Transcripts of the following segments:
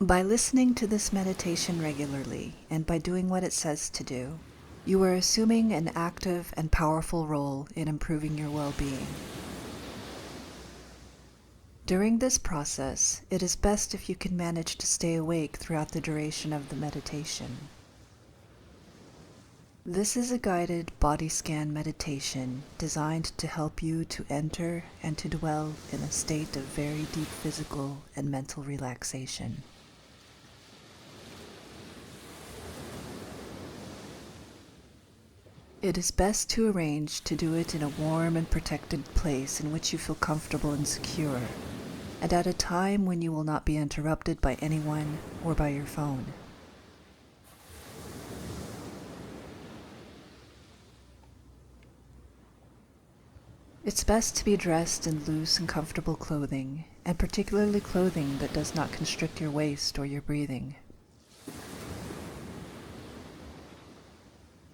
By listening to this meditation regularly and by doing what it says to do, you are assuming an active and powerful role in improving your well-being. During this process, it is best if you can manage to stay awake throughout the duration of the meditation. This is a guided body scan meditation designed to help you to enter and to dwell in a state of very deep physical and mental relaxation. It is best to arrange to do it in a warm and protected place in which you feel comfortable and secure, and at a time when you will not be interrupted by anyone or by your phone. It's best to be dressed in loose and comfortable clothing, and particularly clothing that does not constrict your waist or your breathing.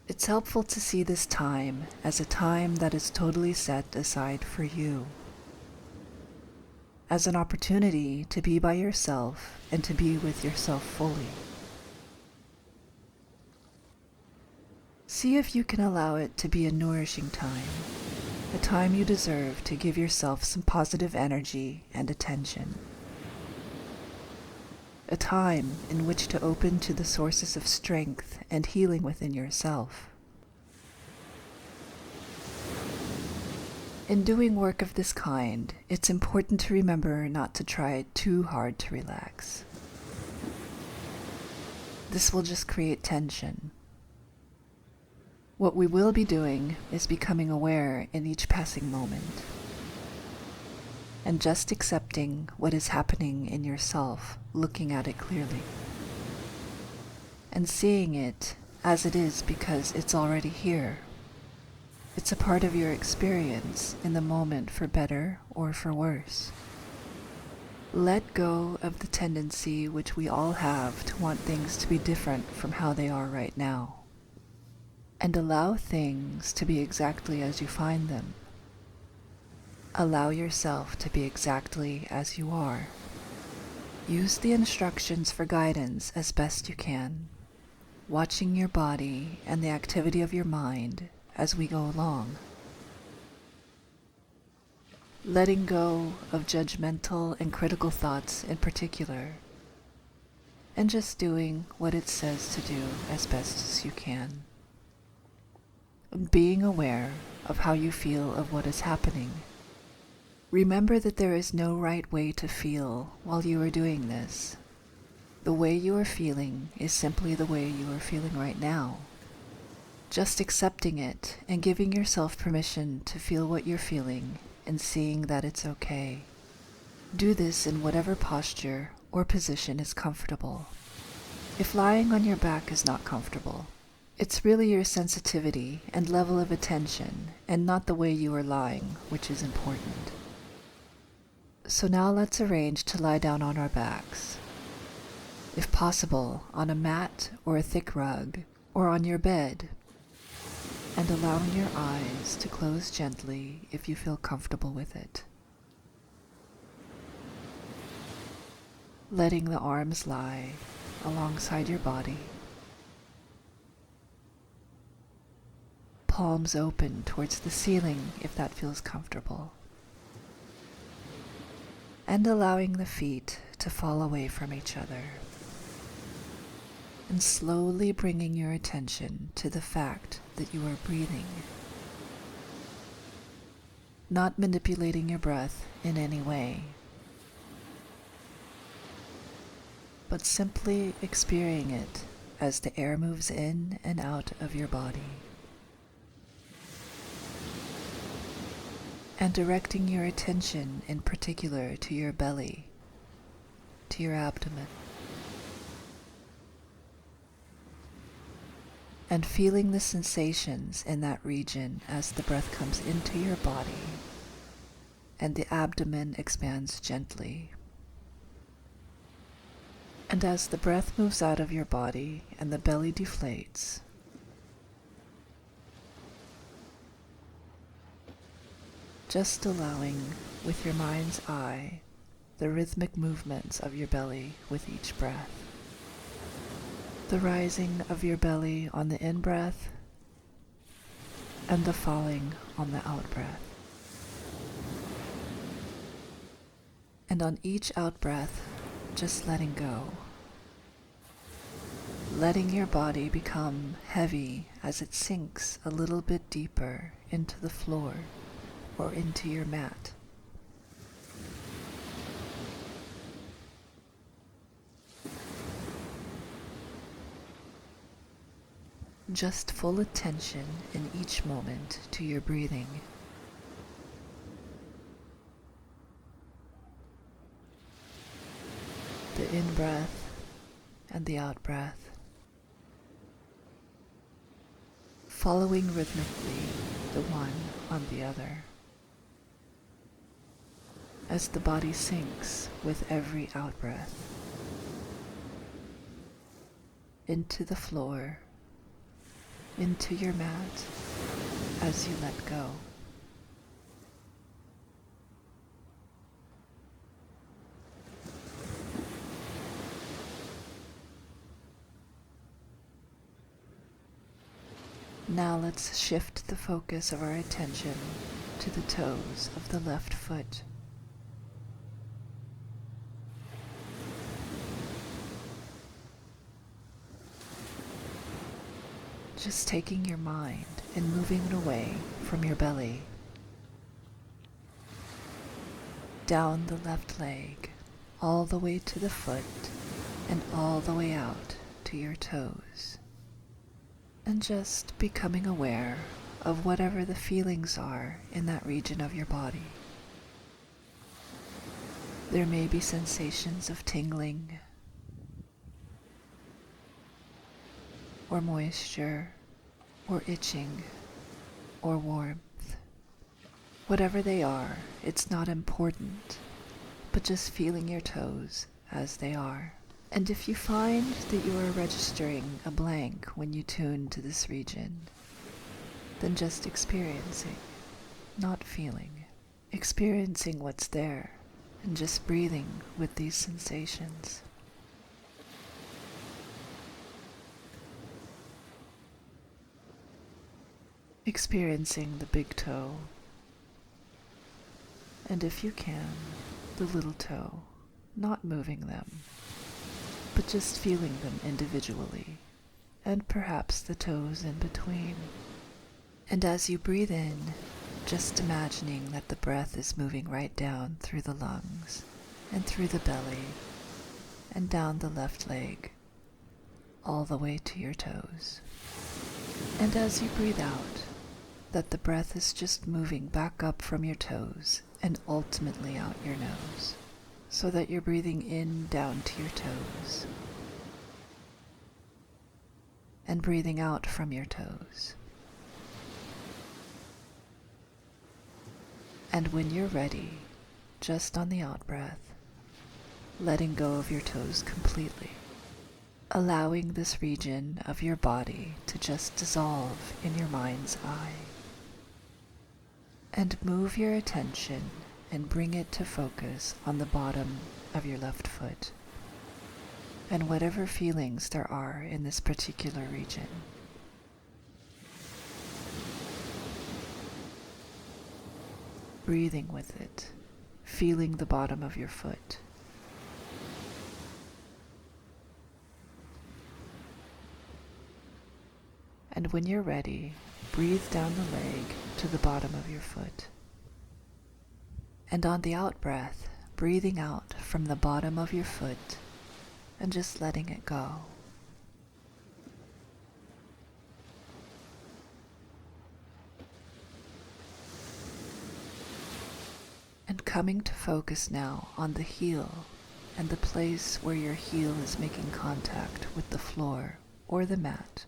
It's helpful to see this time as a time that is totally set aside for you, as an opportunity to be by yourself and to be with yourself fully. See if you can allow it to be a nourishing time, a time you deserve to give yourself some positive energy and attention. A time in which to open to the sources of strength and healing within yourself. In doing work of this kind, it's important to remember not to try too hard to relax. This will just create tension. What we will be doing is becoming aware in each passing moment, and just accepting what is happening in yourself, looking at it clearly, and seeing it as it is because it's already here. It's a part of your experience in the moment, for better or for worse. Let go of the tendency which we all have to want things to be different from how they are right now, and allow things to be exactly as you find them. Allow yourself to be exactly as you are. Use the instructions for guidance as best you can, watching your body and the activity of your mind as we go along. Letting go of judgmental and critical thoughts in particular, and just doing what it says to do as best as you can. Being aware of how you feel of what is happening. Remember that there is no right way to feel while you are doing this. The way you are feeling is simply the way you are feeling right now. Just accepting it and giving yourself permission to feel what you're feeling and seeing that it's okay. Do this in whatever posture or position is comfortable. If lying on your back is not comfortable, it's really your sensitivity and level of attention and not the way you are lying which is important. So now let's arrange to lie down on our backs. If possible, on a mat or a thick rug, or on your bed, and allowing your eyes to close gently if you feel comfortable with it. Letting the arms lie alongside your body. Palms open towards the ceiling if that feels comfortable. And allowing the feet to fall away from each other. And slowly bringing your attention to the fact that you are breathing. Not manipulating your breath in any way, but simply experiencing it as the air moves in and out of your body. And directing your attention in particular to your belly, to your abdomen. And feeling the sensations in that region as the breath comes into your body and the abdomen expands gently. And as the breath moves out of your body and the belly deflates, just allowing with your mind's eye the rhythmic movements of your belly with each breath. The rising of your belly on the in-breath and the falling on the out-breath. And on each out-breath, just letting go. Letting your body become heavy as it sinks a little bit deeper into the floor or into your mat. Just full attention in each moment to your breathing. The in-breath and the out-breath. Following rhythmically the one on the other. As the body sinks with every out-breath into the floor, into your mat as you let go. Now let's shift the focus of our attention to the toes of the left foot. Just taking your mind and moving it away from your belly, down the left leg, all the way to the foot, and all the way out to your toes. And just becoming aware of whatever the feelings are in that region of your body. There may be sensations of tingling, or moisture, or itching, or warmth. Whatever they are, it's not important, but just feeling your toes as they are. And if you find that you are registering a blank when you tune to this region, then just experiencing, not feeling. Experiencing what's there, and just breathing with these sensations. Experiencing the big toe, and if you can, the little toe, not moving them, but just feeling them individually, and perhaps the toes in between. And as you breathe in, just imagining that the breath is moving right down through the lungs, and through the belly, and down the left leg, all the way to your toes. And as you breathe out, that the breath is just moving back up from your toes and ultimately out your nose, so that you're breathing in down to your toes and breathing out from your toes. And when you're ready, just on the out-breath, letting go of your toes completely, allowing this region of your body to just dissolve in your mind's eye. And move your attention and bring it to focus on the bottom of your left foot and whatever feelings there are in this particular region. Breathing with it, feeling the bottom of your foot. And when you're ready, breathe down the leg to the bottom of your foot. And on the out-breath, breathing out from the bottom of your foot and just letting it go. And coming to focus now on the heel and the place where your heel is making contact with the floor or the mat.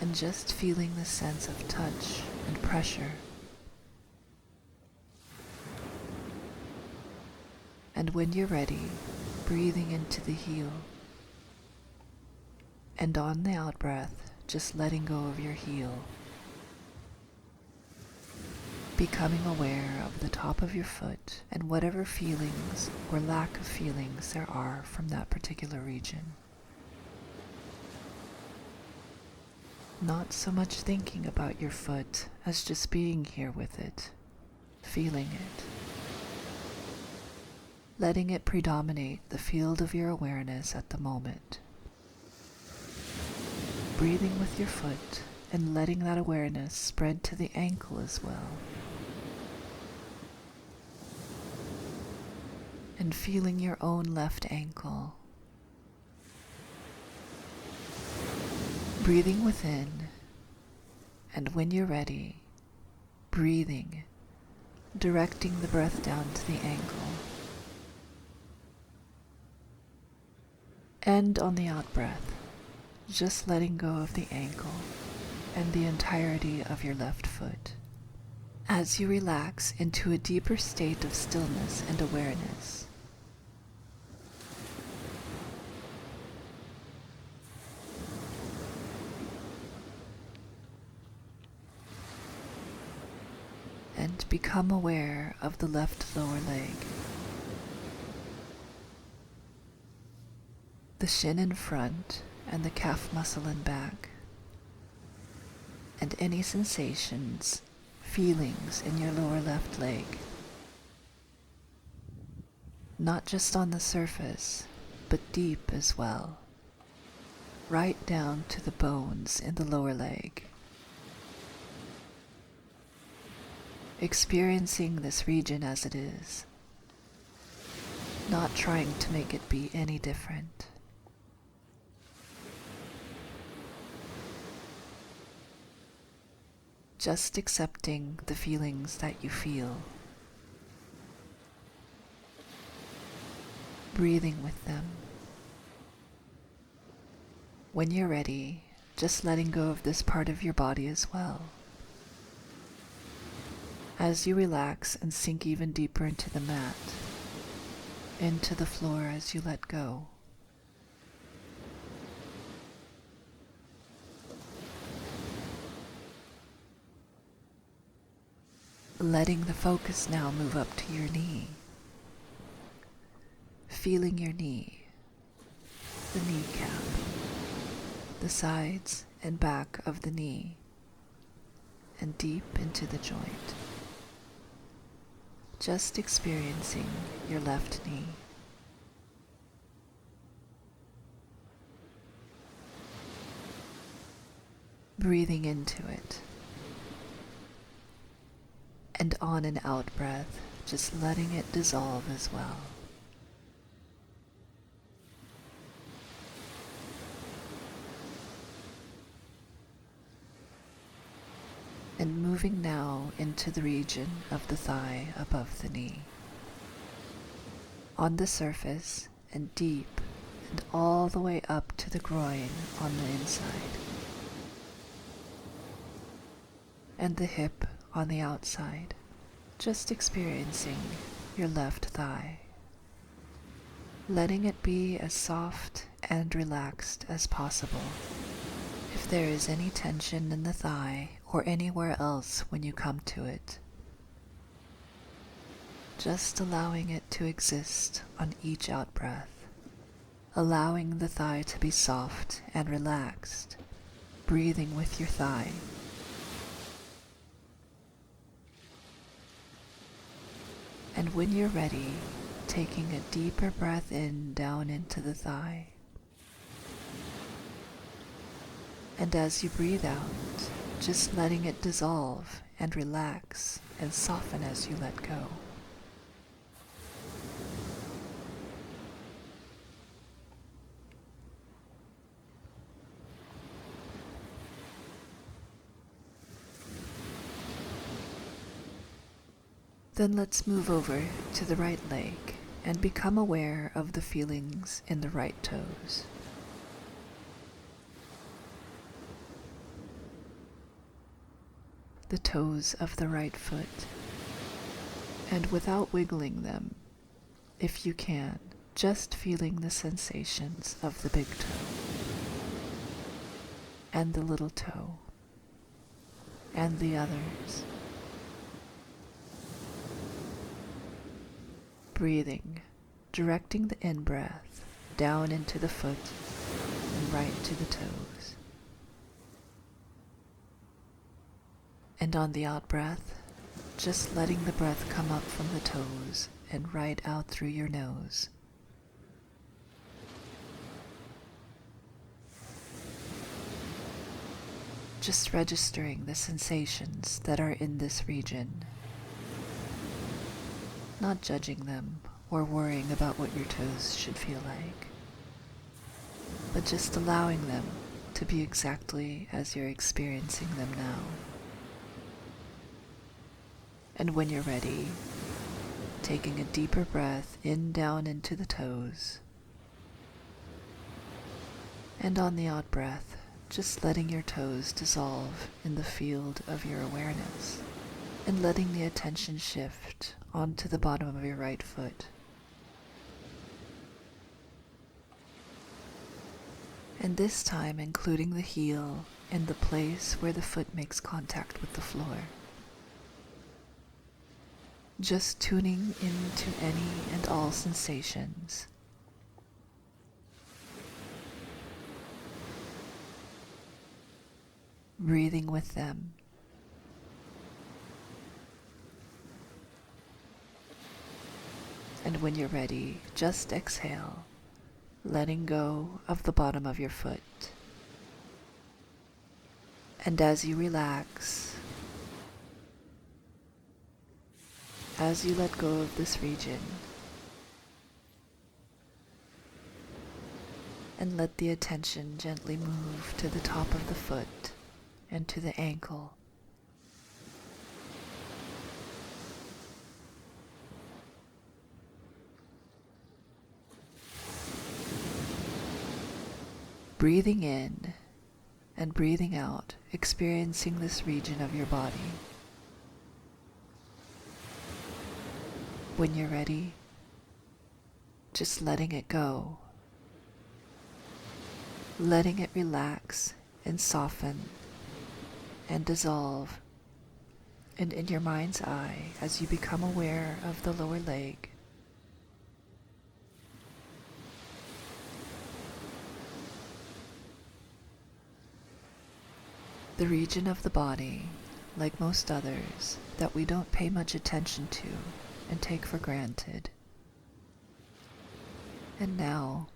And just feeling the sense of touch and pressure. And when you're ready, breathing into the heel. And on the out-breath, just letting go of your heel. becoming aware of the top of your foot and whatever feelings or lack of feelings there are from that particular region. Not so much thinking about your foot as just being here with it, feeling it. Letting it predominate the field of your awareness at the moment. Breathing with your foot and letting that awareness spread to the ankle as well. And feeling your own left ankle. Breathing within, and when you're ready, breathing, directing the breath down to the ankle. And on the out breath, just letting go of the ankle and the entirety of your left foot as you relax into a deeper state of stillness and awareness. And become aware of the left lower leg. The shin in front and the calf muscle in back, and any sensations, feelings in your lower left leg, not just on the surface, but deep as well, right down to the bones in the lower leg. Experiencing this region as it is, not trying to make it be any different. Just accepting the feelings that you feel. Breathing with them. When you're ready, just letting go of this part of your body as well. As you relax and sink even deeper into the mat, into the floor as you let go. Letting the focus now move up to your knee. Feeling your knee, the kneecap, the sides and back of the knee, and deep into the joint. Just experiencing your left knee. Breathing into it. And on an out breath, just letting it dissolve as well. And moving now into the region of the thigh above the knee. On the surface and deep and all the way up to the groin on the inside. And the hip on the outside, just experiencing your left thigh. Letting it be as soft and relaxed as possible. If there is any tension in the thigh or anywhere else when you come to it, just allowing it to exist on each out breath, allowing the thigh to be soft and relaxed, breathing with your thigh. And when you're ready, taking a deeper breath in down into the thigh. And as you breathe out, just letting it dissolve and relax and soften as you let go. Then let's move over to the right leg and become aware of the feelings in the right toes. The toes of the right foot, and without wiggling them, if you can, just feeling the sensations of the big toe and the little toe and the others. breathing, directing the in-breath down into the foot and right to the toes. And on the out-breath, just letting the breath come up from the toes and right out through your nose. Just registering the sensations that are in this region, not judging them or worrying about what your toes should feel like, but just allowing them to be exactly as you're experiencing them now. And when you're ready, taking a deeper breath in down into the toes, and on the out breath, just letting your toes dissolve in the field of your awareness, and letting the attention shift onto the bottom of your right foot. And this time including the heel and the place where the foot makes contact with the floor. Just tuning into any and all sensations. Breathing with them. And when you're ready, just exhale, letting go of the bottom of your foot. And as you relax, as you let go of this region, and let the attention gently move to the top of the foot and to the ankle. Breathing in and breathing out, experiencing this region of your body. When you're ready, just letting it go, letting it relax and soften and dissolve, and in your mind's eye, as you become aware of the lower leg, the region of the body, like most others, that we don't pay much attention to and take for granted. And now,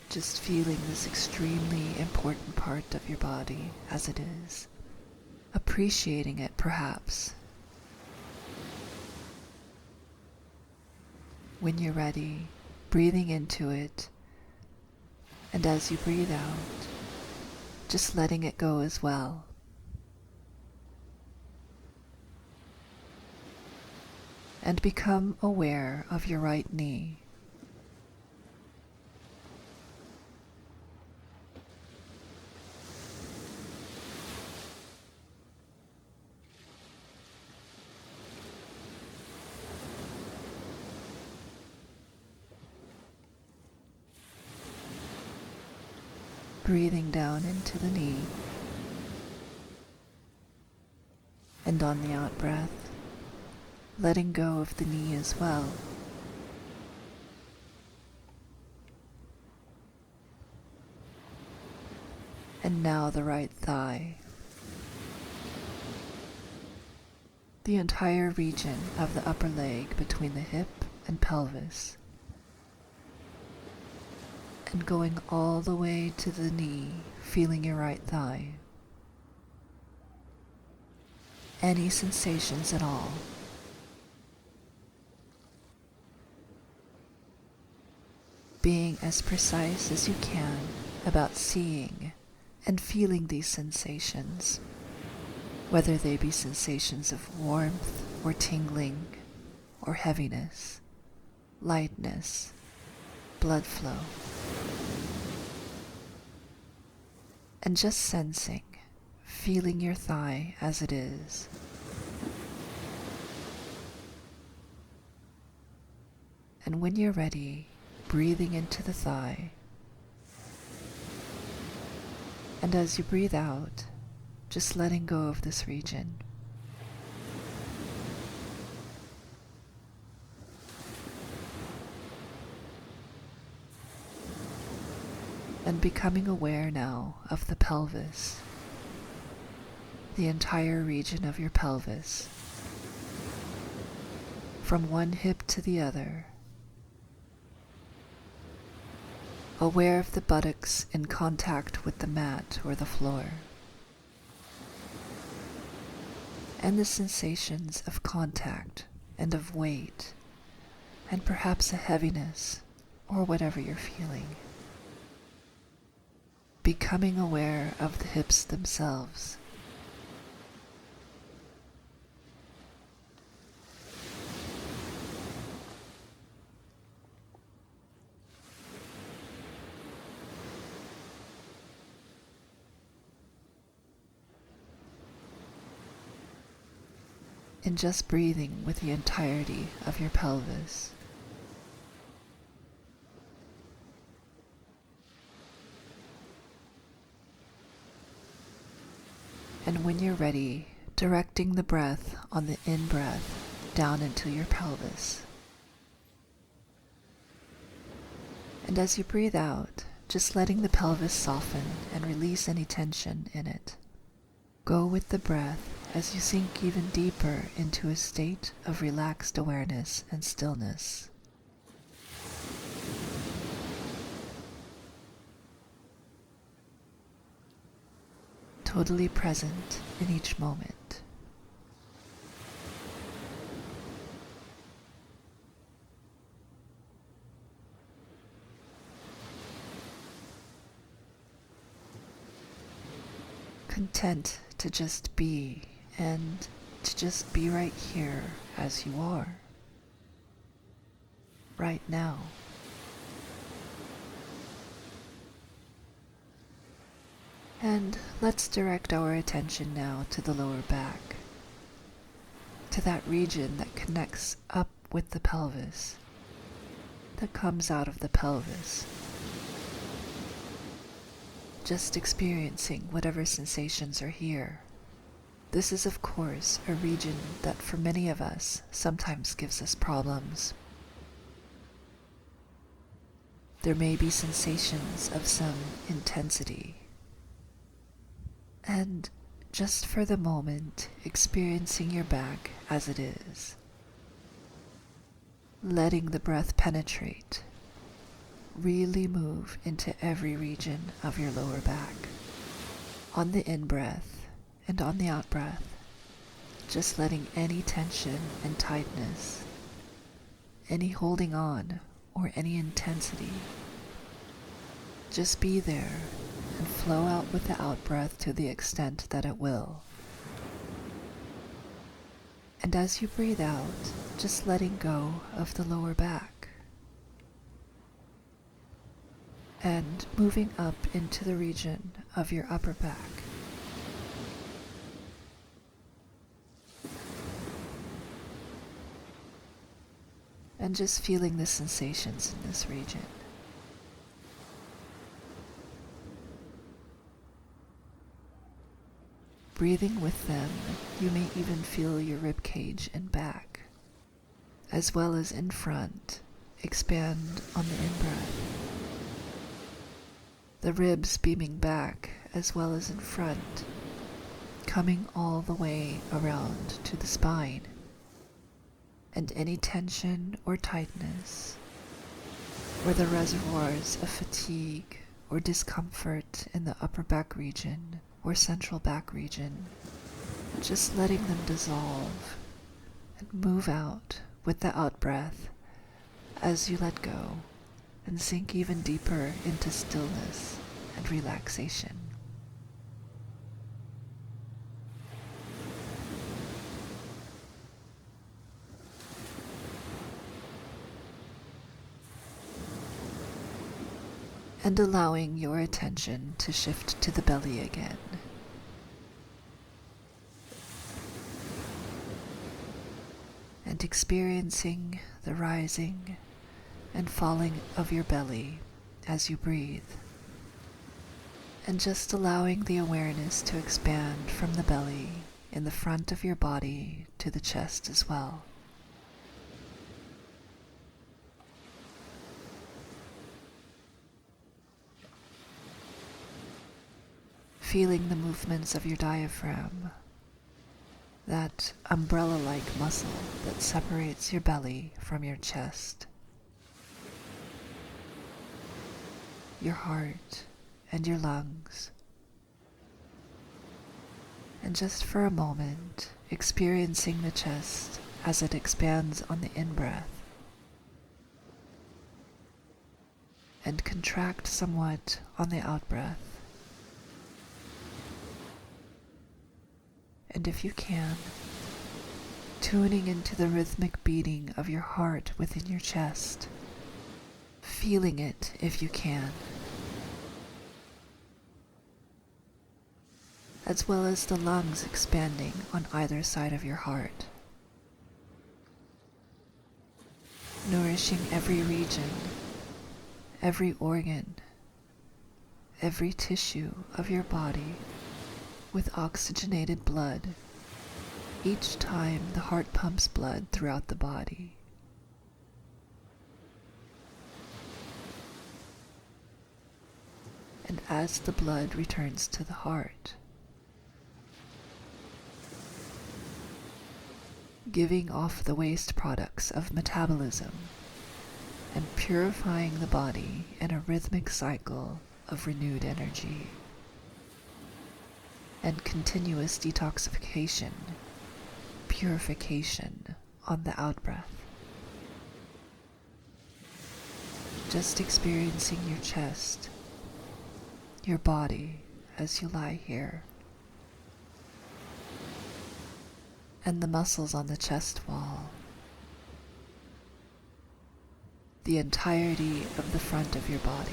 just feeling this extremely important part of your body as it is, appreciating it perhaps. When you're ready, breathing into it, and as you breathe out, just letting it go as well. And become aware of your right knee. Breathing down into the knee, and on the out breath, letting go of the knee as well. And now the right thigh. The entire region of the upper leg between the hip and pelvis. And going all the way to the knee, feeling your right thigh. Any sensations at all. Being as precise as you can about seeing and feeling these sensations, whether they be sensations of warmth or tingling or heaviness, lightness, blood flow, and just sensing, feeling your thigh as it is. And when you're ready, breathing into the thigh. And as you breathe out, just letting go of this region. and becoming aware now of the pelvis, the entire region of your pelvis, from one hip to the other, aware of the buttocks in contact with the mat or the floor, and the sensations of contact and of weight, and perhaps a heaviness, or whatever you're feeling. Becoming aware of the hips themselves. And just breathing with the entirety of your pelvis. And when you're ready, directing the breath on the in-breath down into your pelvis. And as you breathe out, just letting the pelvis soften and release any tension in it. Go with the breath as you sink even deeper into a state of relaxed awareness and stillness. Totally present in each moment. Content to just be, and to just be right here as you are, right now. And let's direct our attention now to the lower back, to that region that connects up with the pelvis, that comes out of the pelvis. Just experiencing whatever sensations are here. This is, of course, a region that for many of us sometimes gives us problems. There may be sensations of some intensity. And just for the moment, experiencing your back as it is. Letting the breath penetrate. Really move into every region of your lower back. On the in-breath and on the out-breath, just letting any tension and tightness, any holding on or any intensity, just be there and flow out with the out-breath to the extent that it will. And as you breathe out, just letting go of the lower back. And moving up into the region of your upper back. And just feeling the sensations in this region. Breathing with them, you may even feel your rib cage and back, as well as in front, expand on the in-breath. The ribs beaming back as well as in front, coming all the way around to the spine, and any tension or tightness, or the reservoirs of fatigue or discomfort in the upper back region or central back region, just letting them dissolve and move out with the out-breath as you let go and sink even deeper into stillness and relaxation. And allowing your attention to shift to the belly again. And experiencing the rising and falling of your belly as you breathe. And just allowing the awareness to expand from the belly in the front of your body to the chest as well. feeling the movements of your diaphragm, that umbrella-like muscle that separates your belly from your chest, your heart, and your lungs. And just for a moment, experiencing the chest as it expands on the in-breath and contract somewhat on the out-breath. And if you can, tuning into the rhythmic beating of your heart within your chest, feeling it if you can, as well as the lungs expanding on either side of your heart, nourishing every region, every organ, every tissue of your body with oxygenated blood each time the heart pumps blood throughout the body. And as the blood returns to the heart, giving off the waste products of metabolism and purifying the body in a rhythmic cycle of renewed energy and continuous detoxification, purification on the outbreath. Just experiencing your chest, your body as you lie here, and the muscles on the chest wall, the entirety of the front of your body.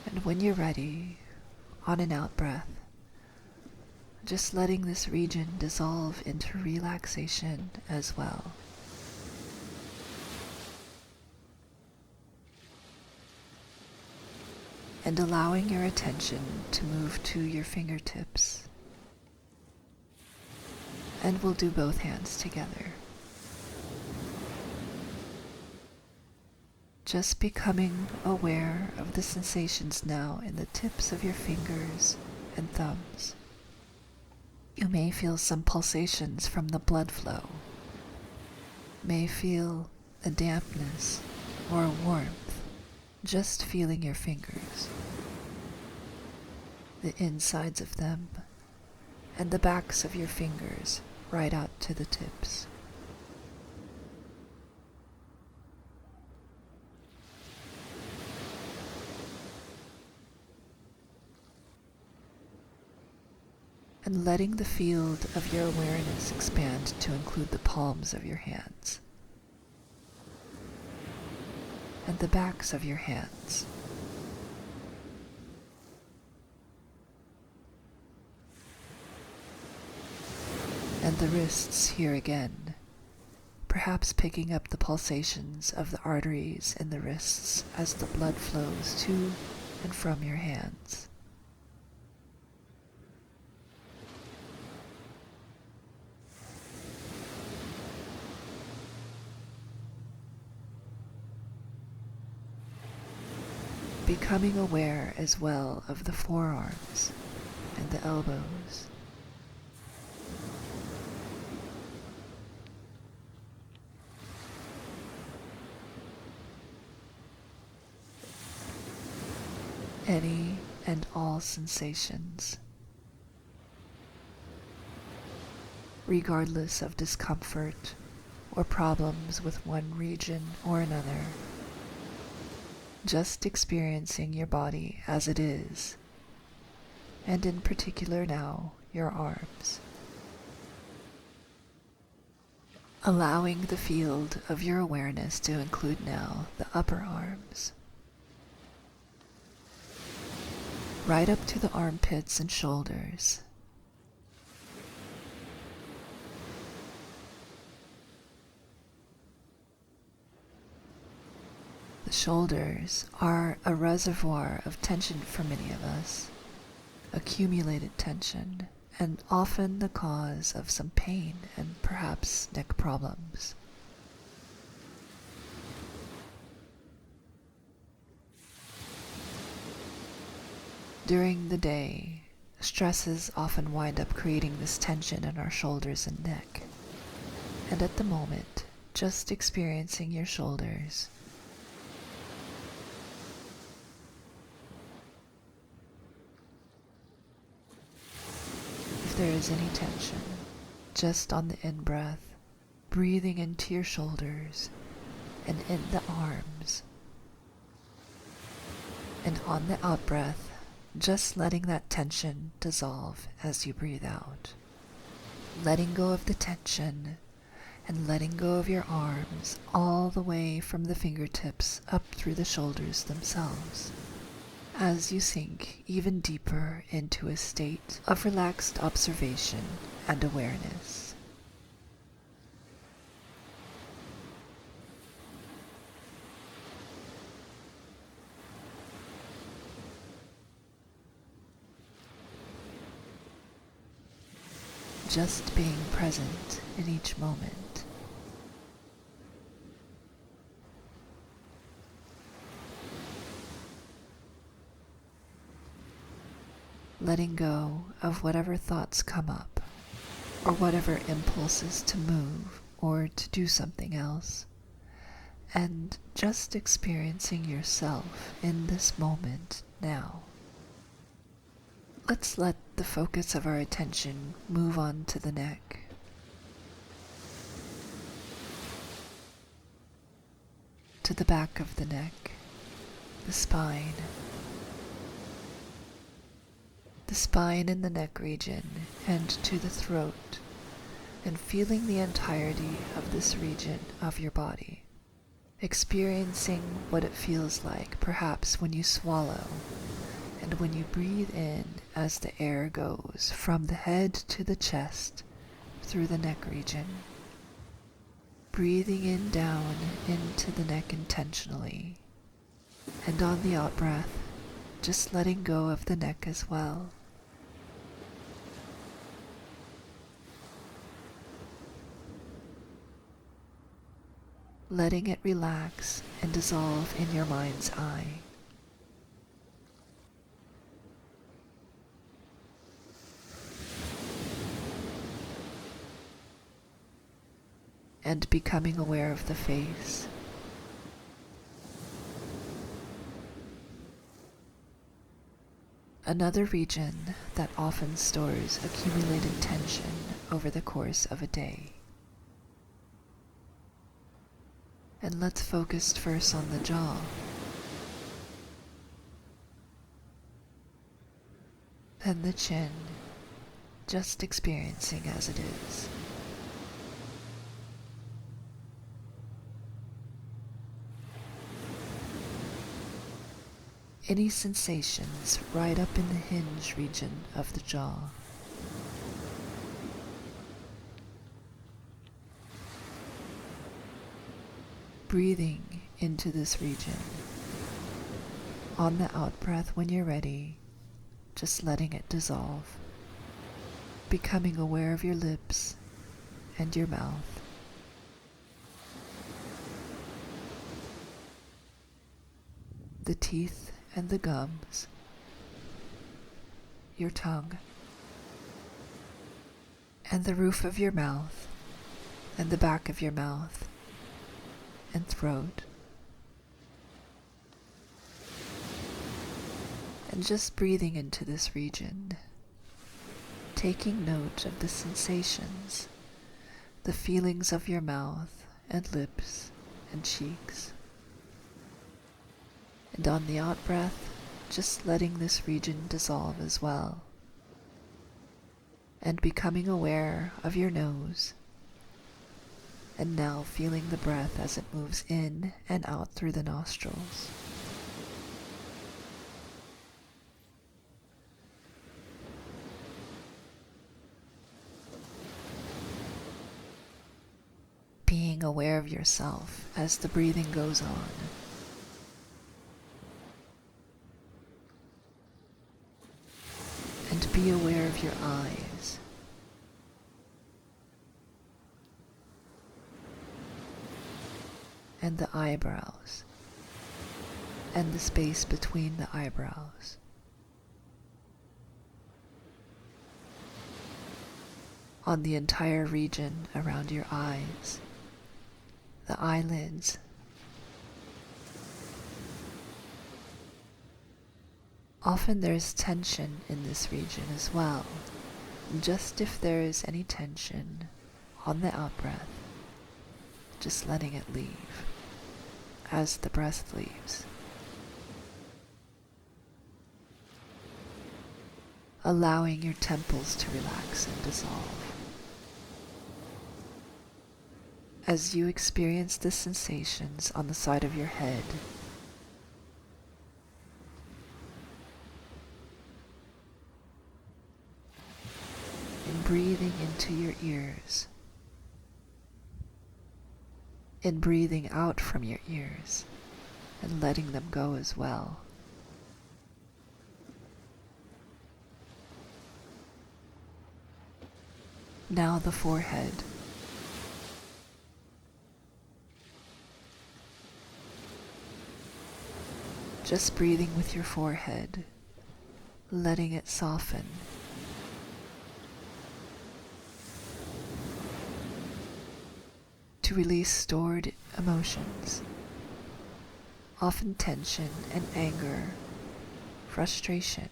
And when you're ready, on an out-breath, just letting this region dissolve into relaxation as well. And allowing your attention to move to your fingertips. And we'll do both hands together. Just becoming aware of the sensations now in the tips of your fingers and thumbs. You may feel some pulsations from the blood flow. May feel a dampness or a warmth, just feeling your fingers, the insides of them, and the backs of your fingers right out to the tips. And letting the field of your awareness expand to include the palms of your hands and the backs of your hands. And the wrists here again, perhaps picking up the pulsations of the arteries in the wrists as the blood flows to and from your hands. Becoming aware as well of the forearms and the elbows. Any and all sensations, regardless of discomfort or problems with one region or another. Just experiencing your body as it is, and in particular now, your arms. Allowing the field of your awareness to include now the upper arms, right up to the armpits and shoulders. The shoulders are a reservoir of tension for many of us, accumulated tension, and often the cause of some pain and perhaps neck problems. During the day, stresses often wind up creating this tension in our shoulders and neck. And at the moment, just experiencing your shoulders. If there is any tension, just on the in-breath, breathing into your shoulders and in the arms. And on the out-breath, just letting that tension dissolve as you breathe out. Letting go of the tension and letting go of your arms all the way from the fingertips up through the shoulders themselves, as you sink even deeper into a state of relaxed observation and awareness. Just being present in each moment. Letting go of whatever thoughts come up, or whatever impulses to move or to do something else, and just experiencing yourself in this moment now. Let's let the focus of our attention move on to the neck. To the back of the neck, the spine and the neck region, and to the throat, and feeling the entirety of this region of your body, experiencing what it feels like perhaps when you swallow and when you breathe in as the air goes from the head to the chest through the neck region. Breathing in down into the neck intentionally, and on the out breath, just letting go of the neck as well. Letting it relax and dissolve in your mind's eye. And becoming aware of the face. Another region that often stores accumulated tension over the course of a day. And let's focus first on the jaw. Then the chin, just experiencing as it is. Any sensations right up in the hinge region of the jaw. Breathing into this region. On the out breath when you're ready, just letting it dissolve. Becoming aware of your lips and your mouth. The teeth and the gums. Your tongue. And the roof of your mouth and the back of your mouth and throat, and just breathing into this region, taking note of the sensations, the feelings of your mouth and lips and cheeks, and on the out breath, just letting this region dissolve as well, and becoming aware of your nose. And now feeling the breath as it moves in and out through the nostrils. Being aware of yourself as the breathing goes on. And be aware of your eyes. And the eyebrows, and the space between the eyebrows. on the entire region around your eyes, the eyelids, often there's tension in this region as well. Just if there is any tension on the out-breath, just letting it leave as the breath leaves. Allowing your temples to relax and dissolve. As you experience the sensations on the side of your head, and breathing into your ears, and breathing out from your ears, and letting them go as well. Now the forehead. Just breathing with your forehead, letting it soften. To release stored emotions, often tension and anger, frustration.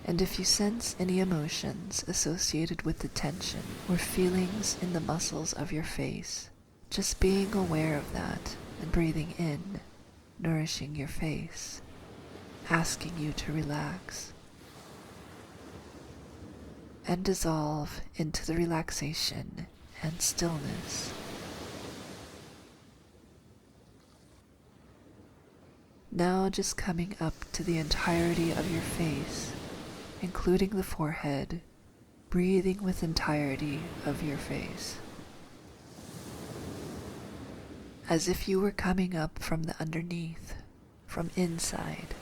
And if you sense any emotions associated with the tension or feelings in the muscles of your face, just being aware of that and breathing in, nourishing your face, asking you to relax, and dissolve into the relaxation and stillness. Now just coming up to the entirety of your face, including the forehead, breathing with entirety of your face. As if you were coming up from the underneath, from inside,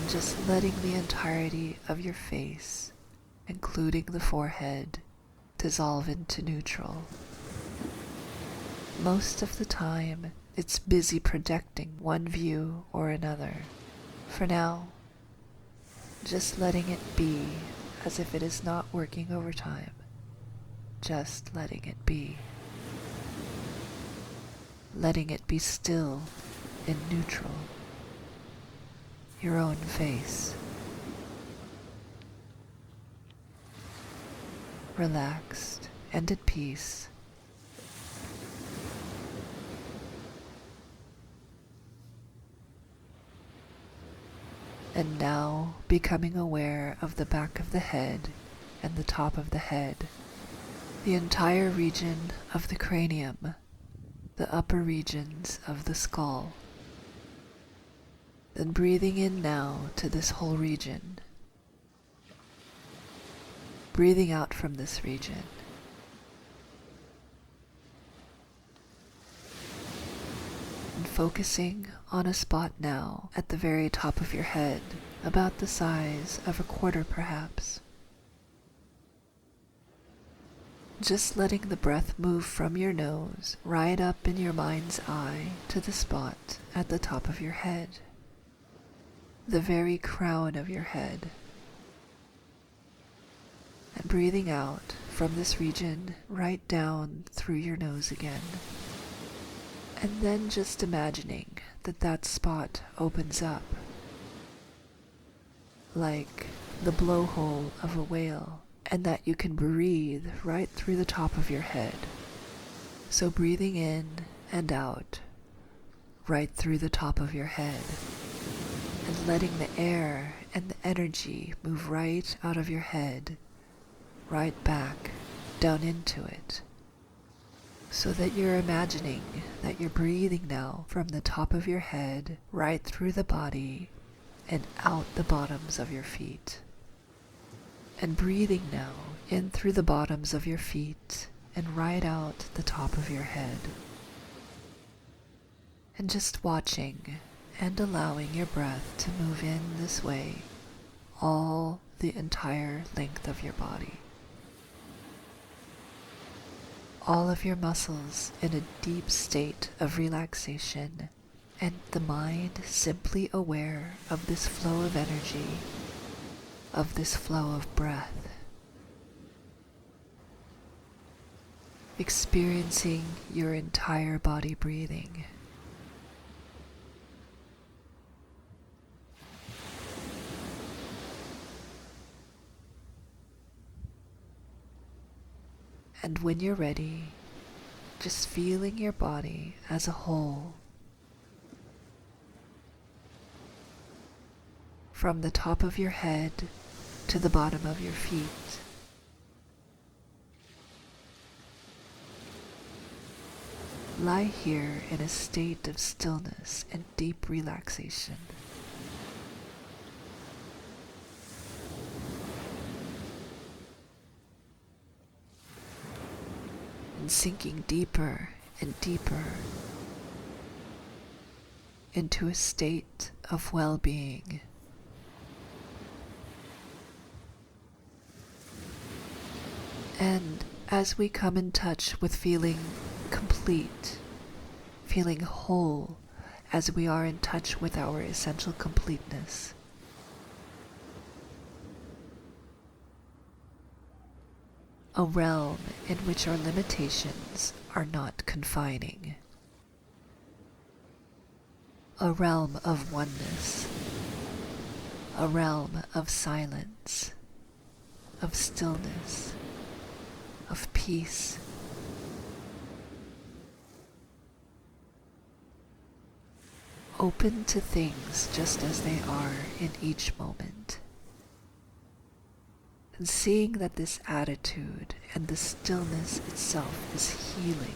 and just letting the entirety of your face, including the forehead, dissolve into neutral. Most of the time, it's busy projecting one view or another. For now, just letting it be as if it is not working overtime. Just letting it be. Letting it be still in neutral. Your own face. Relaxed and at peace. And now becoming aware of the back of the head and the top of the head, the entire region of the cranium, the upper regions of the skull. Then breathing in now to this whole region, breathing out from this region. And focusing on a spot now at the very top of your head, about the size of a quarter perhaps. Just letting the breath move from your nose right up in your mind's eye to the spot at the top of your head, the very crown of your head. And breathing out from this region right down through your nose again. And then just imagining that that spot opens up, like the blowhole of a whale, and that you can breathe right through the top of your head. So breathing in and out, right through the top of your head, and letting the air and the energy move right out of your head, right back down into it. So that you're imagining that you're breathing now from the top of your head, right through the body, and out the bottoms of your feet. And breathing now in through the bottoms of your feet, and right out the top of your head. And just watching and allowing your breath to move in this way, all the entire length of your body. All of your muscles in a deep state of relaxation, and the mind simply aware of this flow of energy, of this flow of breath, experiencing your entire body breathing. And when you're ready, just feeling your body as a whole, from the top of your head to the bottom of your feet. Lie here in a state of stillness and deep relaxation. And sinking deeper and deeper into a state of well-being. And as we come in touch with feeling complete, feeling whole, as we are in touch with our essential completeness, a realm in which our limitations are not confining, a realm of oneness, a realm of silence, of stillness, of peace. Open to things just as they are in each moment. And seeing that this attitude and the stillness itself is healing.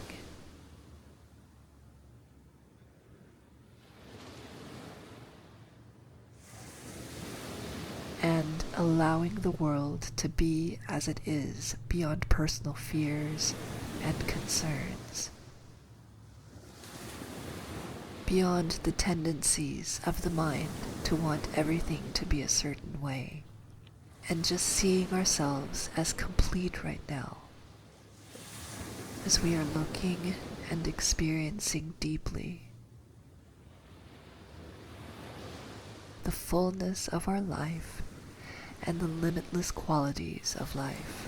And allowing the world to be as it is beyond personal fears and concerns. Beyond the tendencies of the mind to want everything to be a certain way. And just seeing ourselves as complete right now, as we are looking and experiencing deeply the fullness of our life and the limitless qualities of life.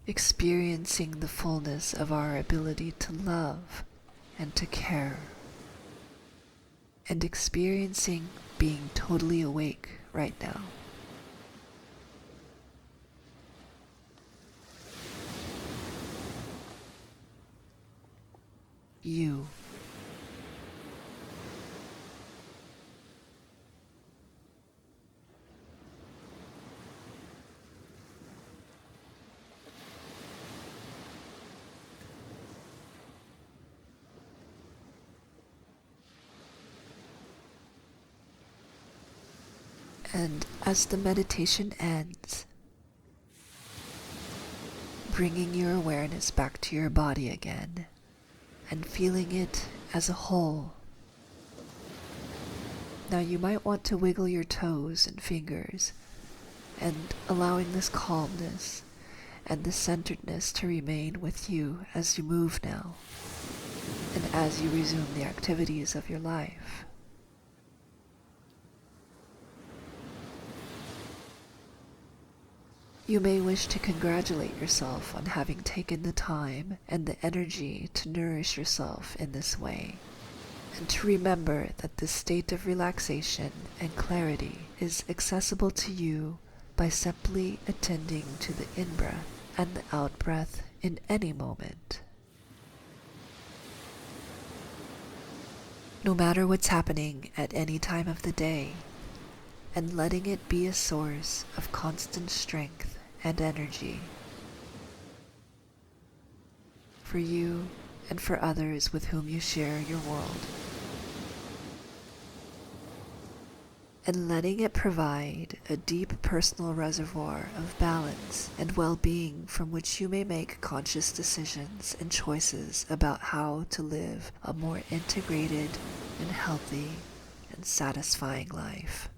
Experiencing the fullness of our ability to love and to care, and experiencing being totally awake right now. You. And as the meditation ends, bringing your awareness back to your body again and feeling it as a whole. Now you might want to wiggle your toes and fingers and allowing this calmness and this centeredness to remain with you as you move now and as you resume the activities of your life. You may wish to congratulate yourself on having taken the time and the energy to nourish yourself in this way, and to remember that this state of relaxation and clarity is accessible to you by simply attending to the in-breath and the out-breath in any moment. No matter what's happening at any time of the day, and letting it be a source of constant strength and energy for you and for others with whom you share your world. And letting it provide a deep personal reservoir of balance and well-being from which you may make conscious decisions and choices about how to live a more integrated and healthy and satisfying life.